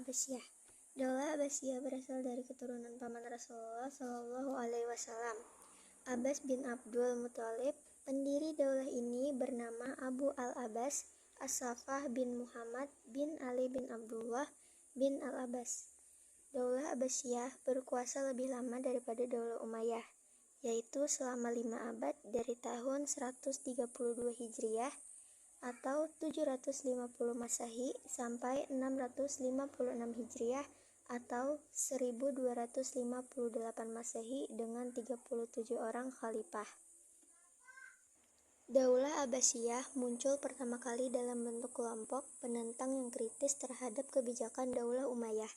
Abbasiyah. Daulah Abbasiyah berasal dari keturunan paman Rasulullah Shallallahu Alaihi Wasallam, Abbas bin Abdul Muthalib. Pendiri daulah ini bernama Abu al-Abbas As-Saffah bin Muhammad bin Ali bin Abdullah bin al-Abbas. Daulah Abbasiyah berkuasa lebih lama daripada Daulah Umayyah, yaitu selama 5 abad dari tahun 132 Hijriah atau 750 Masehi sampai 656 Hijriah atau 1258 Masehi dengan 37 orang khalifah. Daulah Abbasiyah muncul pertama kali dalam bentuk kelompok penentang yang kritis terhadap kebijakan Daulah Umayyah.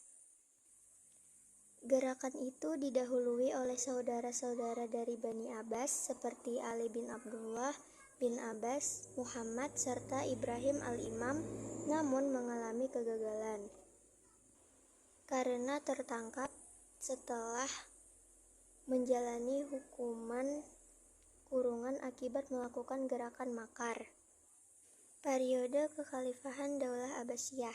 Gerakan itu didahului oleh saudara-saudara dari Bani Abbas seperti Ali bin Abdullah bin Abbas, Muhammad, serta Ibrahim al-Imam, namun mengalami kegagalan karena tertangkap setelah menjalani hukuman kurungan akibat melakukan gerakan makar. Periode Kekhalifahan Daulah Abbasiyah.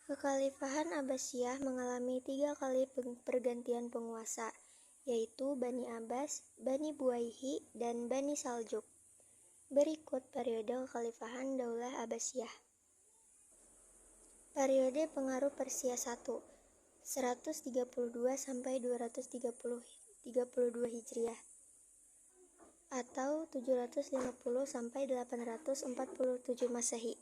Kekhalifahan Abbasiyah mengalami 3 kali pergantian penguasa, yaitu Bani Abbas, Bani Buwayhi, dan Bani Saljuk. Berikut periode Kekhalifahan Daulah Abbasiyah. Periode pengaruh Persia 1, 132 sampai 232 Hijriah atau 750 sampai 847 Masehi.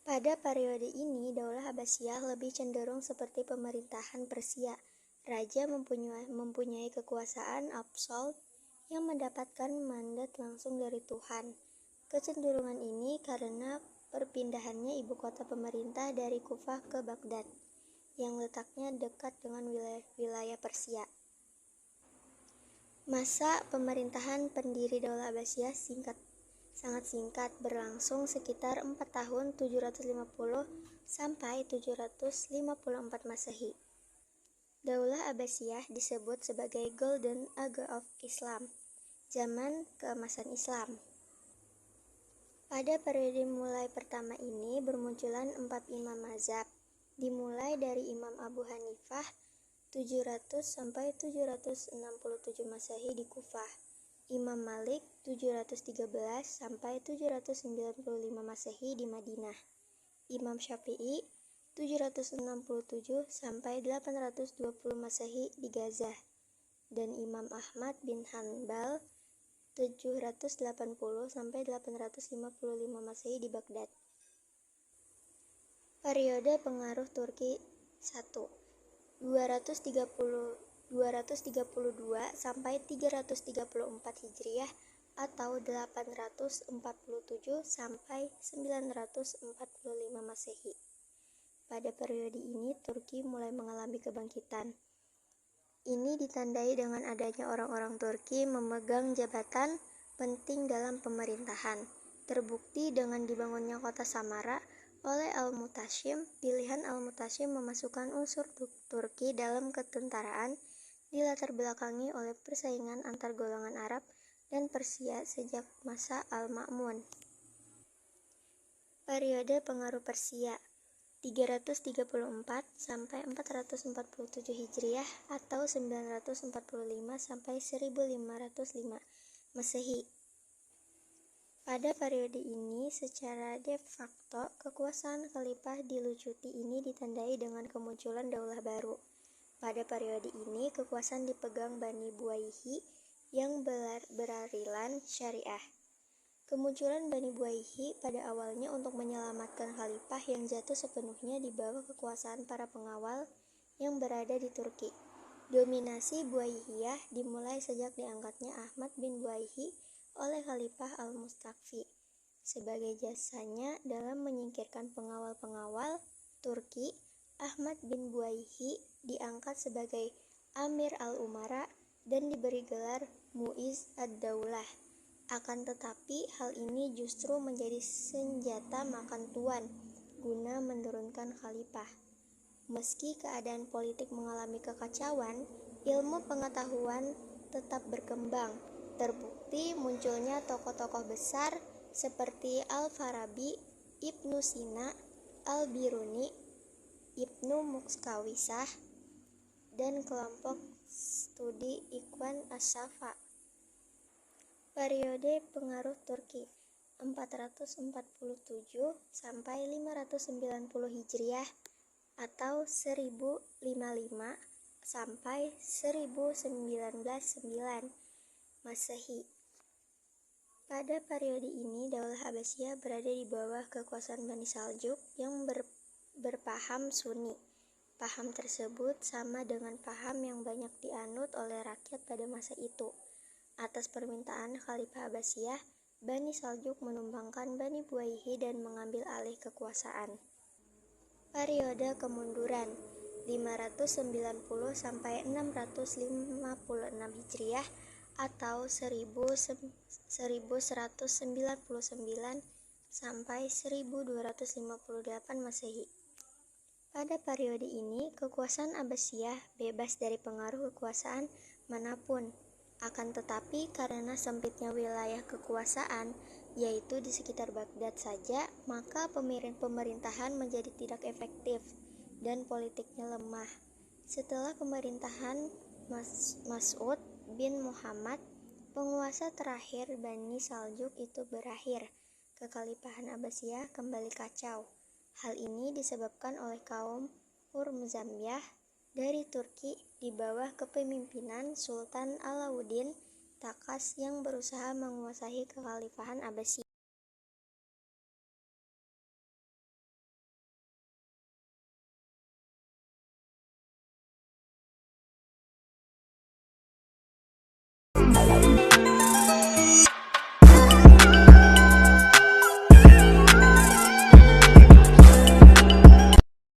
Pada periode ini, Daulah Abbasiyah lebih cenderung seperti pemerintahan Persia. Raja mempunyai kekuasaan absolut yang mendapatkan mandat langsung dari Tuhan. Kecenderungan ini karena perpindahannya ibu kota pemerintah dari Kufah ke Baghdad, yang letaknya dekat dengan wilayah Persia. Masa pemerintahan pendiri Daulah Abbasiyah sangat singkat, berlangsung sekitar 4 tahun 750 sampai 754 Masehi. Daulah Abbasiyah disebut sebagai Golden Age of Islam, zaman keemasan Islam. Pada periode mulai pertama ini bermunculan 4 imam mazhab, dimulai dari Imam Abu Hanifah 700 sampai 767 Masehi di Kufah, Imam Malik 713 sampai 795 Masehi di Madinah, Imam Syafi'i 767 sampai 820 Masehi di Gaza, dan Imam Ahmad bin Hanbal 780 sampai 855 Masehi di Baghdad. Periode pengaruh Turki 1, 232 sampai 334 Hijriah atau 847 sampai 945 Masehi. Pada periode ini Turki mulai mengalami kebangkitan. Ini ditandai dengan adanya orang-orang Turki memegang jabatan penting dalam pemerintahan. Terbukti dengan dibangunnya kota Samara oleh Al-Mutasim. Pilihan Al-Mutasim memasukkan unsur Turki dalam ketentaraan, dilatar belakangi oleh persaingan antar golongan Arab dan Persia sejak masa Al-Ma'mun. Periode pengaruh Persia 334 sampai 447 Hijriah atau 945 sampai 1505 Masehi. Pada periode ini, secara de facto, kekuasaan khalifah dilucuti. Ini ditandai dengan kemunculan daulah baru. Pada periode ini, kekuasaan dipegang Bani Buwayhi yang beraliran syariah. Kemunculan Bani Buwayhi pada awalnya untuk menyelamatkan khalifah yang jatuh sepenuhnya di bawah kekuasaan para pengawal yang berada di Turki. Dominasi Buwayhiyah dimulai sejak diangkatnya Ahmad bin Buwayhi oleh Khalifah Al-Mustaqfi. Sebagai jasanya dalam menyingkirkan pengawal-pengawal Turki, Ahmad bin Buwayhi diangkat sebagai Amir al-Umara dan diberi gelar Mu'izz ad-Daulah. Akan tetapi hal ini justru menjadi senjata makan tuan guna menurunkan khalifah. Meski keadaan politik mengalami kekacauan, ilmu pengetahuan tetap berkembang. Terbukti munculnya tokoh-tokoh besar seperti Al-Farabi, Ibnu Sina, Al-Biruni, Ibnu Muskawisah dan kelompok studi Ikhwan As-Safa. Periode pengaruh Turki 447 sampai 590 Hijriah atau 1055 sampai 1909 Masehi. Pada periode ini, Daulah Abbasiyah berada di bawah kekuasaan Bani Saljuk yang berpaham Sunni. Paham tersebut sama dengan paham yang banyak dianut oleh rakyat pada masa itu. Atas permintaan Khalifah Abbasiyah, Bani Saljuk menumbangkan Bani Buwayhi dan mengambil alih kekuasaan. Periode kemunduran 590 sampai 656 Hijriah atau 1199 sampai 1258 Masehi. Pada periode ini, kekuasaan Abbasiyah bebas dari pengaruh kekuasaan manapun. Akan tetapi, karena sempitnya wilayah kekuasaan, yaitu di sekitar Baghdad saja, maka pemerintahan menjadi tidak efektif dan politiknya lemah. Setelah pemerintahan Mas'ud bin Muhammad, penguasa terakhir Bani Saljuk itu berakhir, kekhalifahan Abbasiyah kembali kacau. Hal ini disebabkan oleh kaum Hurmuzamiyah dari Turki di bawah kepemimpinan Sultan Alauddin Takas yang berusaha menguasai kekhalifahan Abbasiyah.